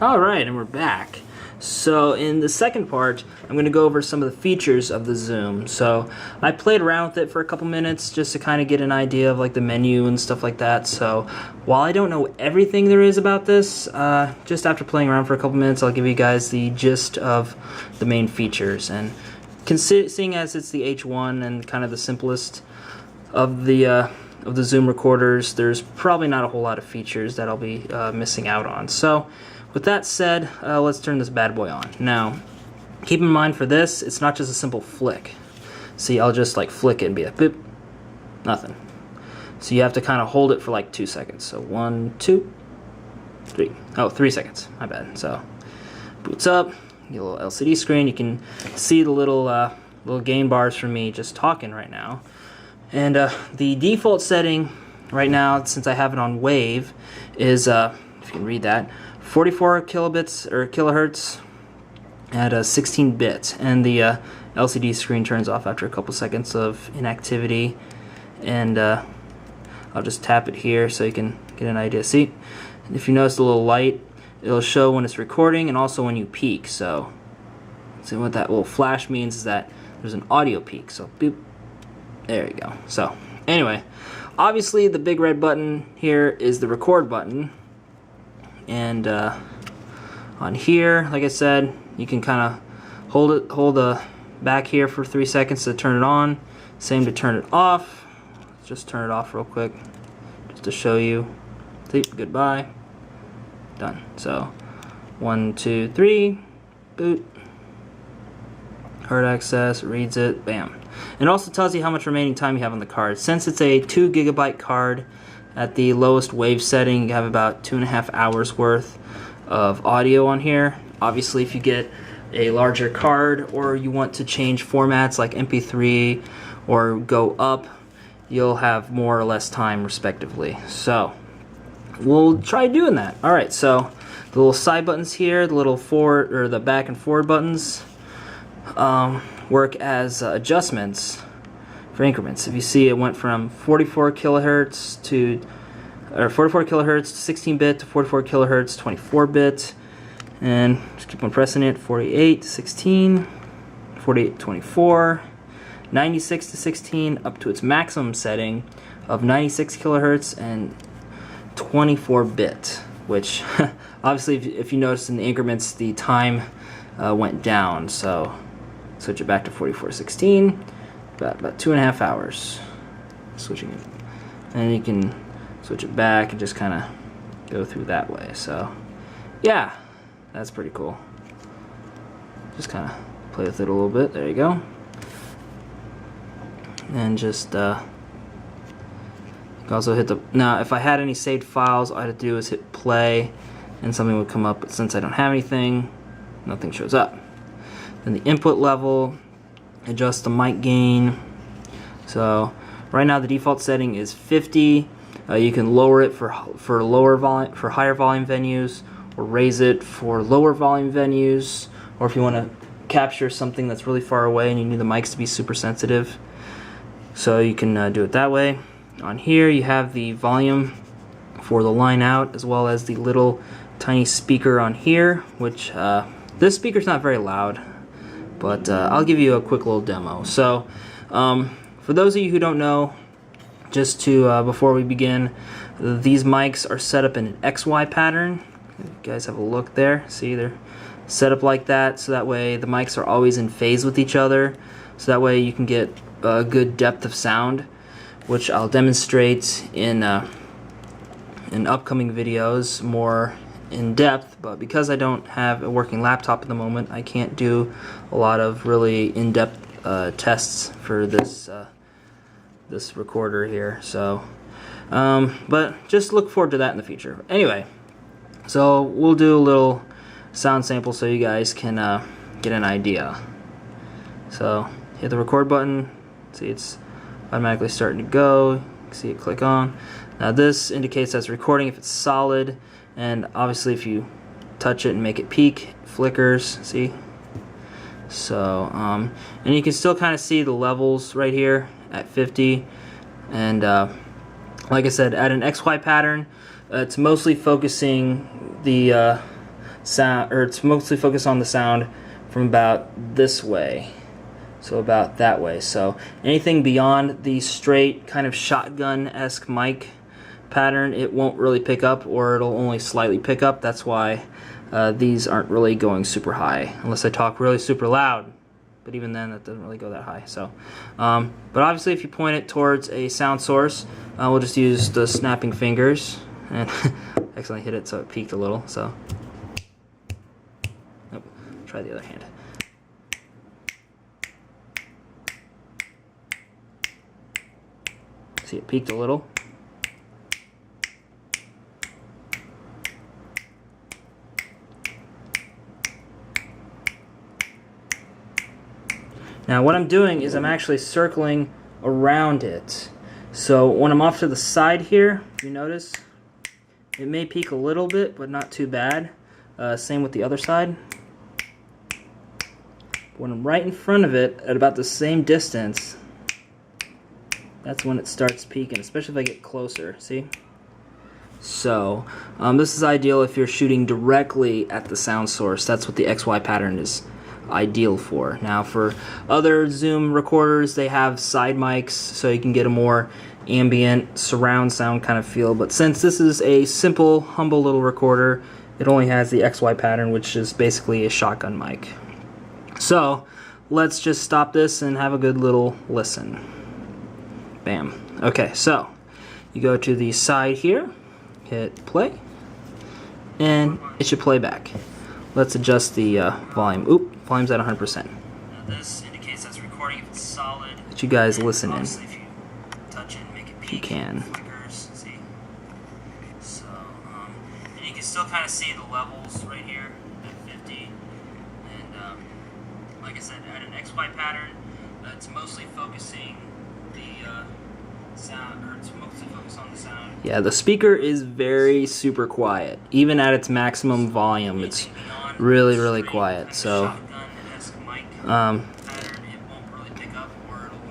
Alright, and we're back. So in the second part, I'm going to go over some of the features of the zoom. So I played around with it for a couple minutes just to kind of get an idea of like the menu and stuff like that. So while I don't know everything there is about this, just after playing around for a couple minutes, I'll give you guys the gist of the main features. And seeing as it's the H1 and kind of the simplest of the zoom recorders, there's probably not a whole lot of features that I'll be missing out on. So with that said, let's turn this bad boy on. Now, keep in mind for this, it's not just a simple flick. See, I'll just like flick it and be like, boop, nothing. So you have to kind of hold it for like 2 seconds. So 1, 2, 3. Oh, 3 seconds. My bad. So boots up, get a little LCD screen. You can see the little gain bars for me just talking right now. And the default setting right now, since I have it on wave, is if you can read that, 44 kilobits or kilohertz at 16 bit, and the LCD screen turns off after a couple seconds of inactivity. And I'll just tap it here so you can get an idea. See, if you notice the little light, it'll show when it's recording and also when you peak. So what that little flash means is that there's an audio peak. So boop, there you go. So anyway, obviously the big red button here is the record button. And on here, like I said, you can kind of hold the back here for 3 seconds to turn it on. Same to turn it off. Let's just turn it off real quick, just to show you. See, goodbye. Done. So 1, 2, 3, boot. Card access, reads it, bam. And it also tells you how much remaining time you have on the card. Since it's a 2 GB card, at the lowest wave setting, you have about 2.5 hours worth of audio on here. Obviously, if you get a larger card or you want to change formats like MP3 or go up, you'll have more or less time respectively. So we'll try doing that. Alright, so the little side buttons here, the little forward or the back and forward buttons work as adjustments for increments. If you see, it went from 44 kilohertz to 16-bit to 44 kilohertz 24-bit, and just keep on pressing it. 48 to 16, 48 to 24, 96 to 16, up to its maximum setting of 96 kilohertz and 24-bit. Which obviously, if you notice in the increments, the time went down. So switch it back to 4416. About 2.5 hours switching it, and you can switch it back and just kind of go through that way. So yeah, that's pretty cool. Just kind of play with it a little bit. There you go. And just you can also hit the, now if I had any saved files, all I had to do is hit play and something would come up, but since I don't have anything, nothing shows up. Then the input level, adjust the mic gain. So right now the default setting is 50. You can lower it for lower volume, for higher volume venues, or raise it for lower volume venues, or if you want to capture something that's really far away and you need the mics to be super sensitive. So you can do it that way. On here you have the volume for the line out, as well as the little tiny speaker on here, which this speaker's not very loud, but I'll give you a quick little demo. So for those of you who don't know, just to before we begin, these mics are set up in an XY pattern. You guys have a look there. See, they're set up like that, so that way the mics are always in phase with each other, so that way you can get a good depth of sound, which I'll demonstrate in upcoming videos more in depth. But because I don't have a working laptop at the moment, I can't do a lot of really in-depth tests for this this recorder here. So but just look forward to that in the future. Anyway, so we'll do a little sound sample so you guys can get an idea. So hit the record button. See, it's automatically starting to go. You can see it click on. Now this indicates that's recording if it's solid, and obviously if you touch it and make it peak, it flickers. See? So and you can still kind of see the levels right here at 50, and like I said, at an XY pattern, it's mostly focusing the sound, or it's mostly focused on the sound from about this way. So about that way. So anything beyond the straight kind of shotgun-esque mic pattern, it won't really pick up, or it'll only slightly pick up. That's why these aren't really going super high, unless I talk really super loud. But even then, that doesn't really go that high. So, but obviously, if you point it towards a sound source, we'll just use the snapping fingers, and accidentally hit it so it peaked a little. So, nope. Try the other hand. See, it peaked a little. Now what I'm doing is I'm actually circling around it. So when I'm off to the side here, you notice it may peak a little bit, but not too bad. Same with the other side. When I'm right in front of it at about the same distance, that's when it starts peaking, especially if I get closer, see? So, this is ideal if you're shooting directly at the sound source. That's what the XY pattern is ideal for. Now, for other Zoom recorders, they have side mics, so you can get a more ambient surround sound kind of feel. But since this is a simple, humble little recorder, it only has the XY pattern, which is basically a shotgun mic. So, let's just stop this and have a good little listen. Bam. Okay, so you go to the side here, hit play, and it should play back. Let's adjust the volume. Oop, volume's at 100%. Now this indicates that's recording if it's solid. Let you guys listen in. If you touch it and make it peak, you can. Flickers, see? So, and you can still kind of see the levels right here at 50. And like I said, at an XY pattern, it's mostly focusing the sound, or it's mostly focused on the sound. Yeah, the speaker is very super quiet. Even at its maximum volume, it's really, really quiet. So,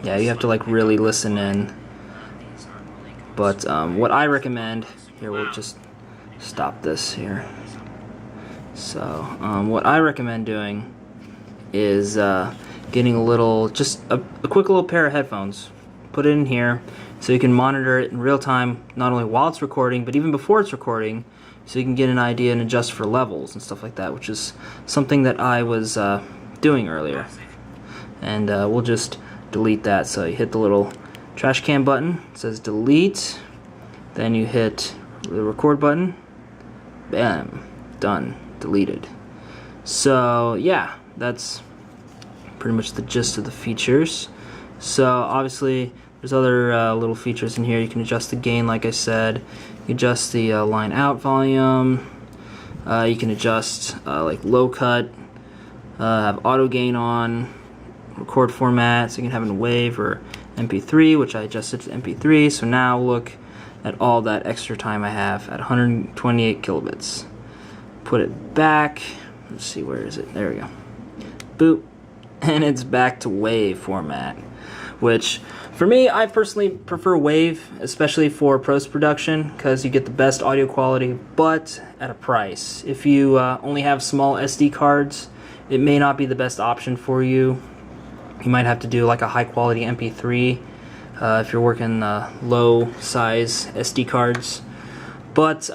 yeah, you have to like really listen in. But what I recommend, here we'll just stop this here. So, what I recommend doing is getting a little, just a quick little pair of headphones. Put it in here so you can monitor it in real time, not only while it's recording, but even before it's recording, so you can get an idea and adjust for levels and stuff like that, which is something that I was doing earlier. And we'll just delete that. So you hit the little trash can button, it says delete, then you hit the record button, bam, done, deleted. So yeah, that's pretty much the gist of the features. So obviously there's other little features in here. You can adjust the gain, like I said. You can adjust the line out volume. You can adjust like low cut, have auto gain on, record format, so you can have it in WAV or MP3, which I adjusted to MP3. So now look at all that extra time I have at 128 kilobits. Put it back. Let's see, where is it? There we go. Boop. And it's back to WAV format, which for me, I personally prefer WAV, especially for post-production, because you get the best audio quality, but at a price. If you only have small SD cards, it may not be the best option for you. You might have to do like a high-quality MP3 if you're working low-size SD cards. But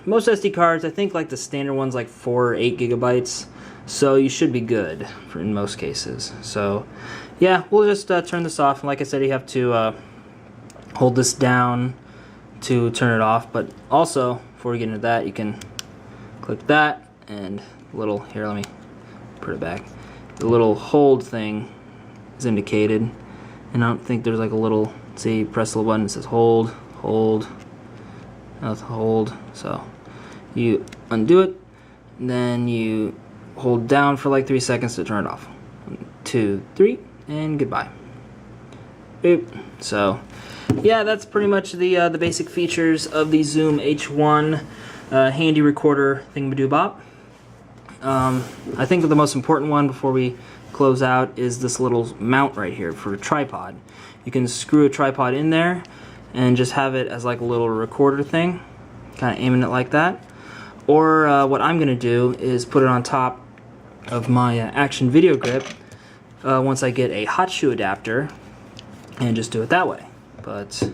most SD cards, I think like the standard ones, like 4 or 8 gigabytes. So you should be good in most cases. So yeah, we'll just turn this off. And like I said, you have to hold this down to turn it off. But also, before we get into that, you can click that and little, here, let me put it back. The little hold thing is indicated. And I don't think there's like a little, see, press the little button, it says hold, hold, that's hold. So you undo it, and then you hold down for like 3 seconds to turn it off. 1, 2, 3, and goodbye. Boop. So, yeah, that's pretty much the basic features of the Zoom H1 handy recorder thingamadoo-bop. I think that the most important one before we close out is this little mount right here for a tripod. You can screw a tripod in there and just have it as like a little recorder thing, kind of aiming it like that. Or what I'm gonna do is put it on top of my action video grip once I get a hot shoe adapter, and just do it that way. But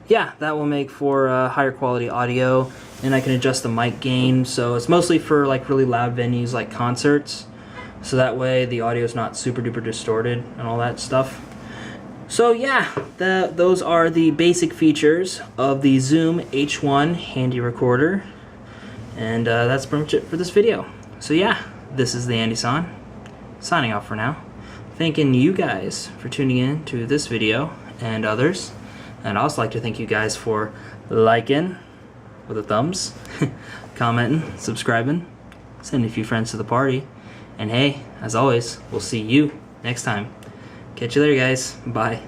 yeah, that will make for higher quality audio, and I can adjust the mic gain, so it's mostly for like really loud venues like concerts, so that way the audio is not super duper distorted and all that stuff. So yeah, those are the basic features of the Zoom H1 handy recorder, and that's pretty much it for this video. So yeah, this is TheAndySan, signing off for now, thanking you guys for tuning in to this video and others. And I'd also like to thank you guys for liking with a thumbs, commenting, subscribing, sending a few friends to the party. And hey, as always, we'll see you next time. Catch you later, guys. Bye.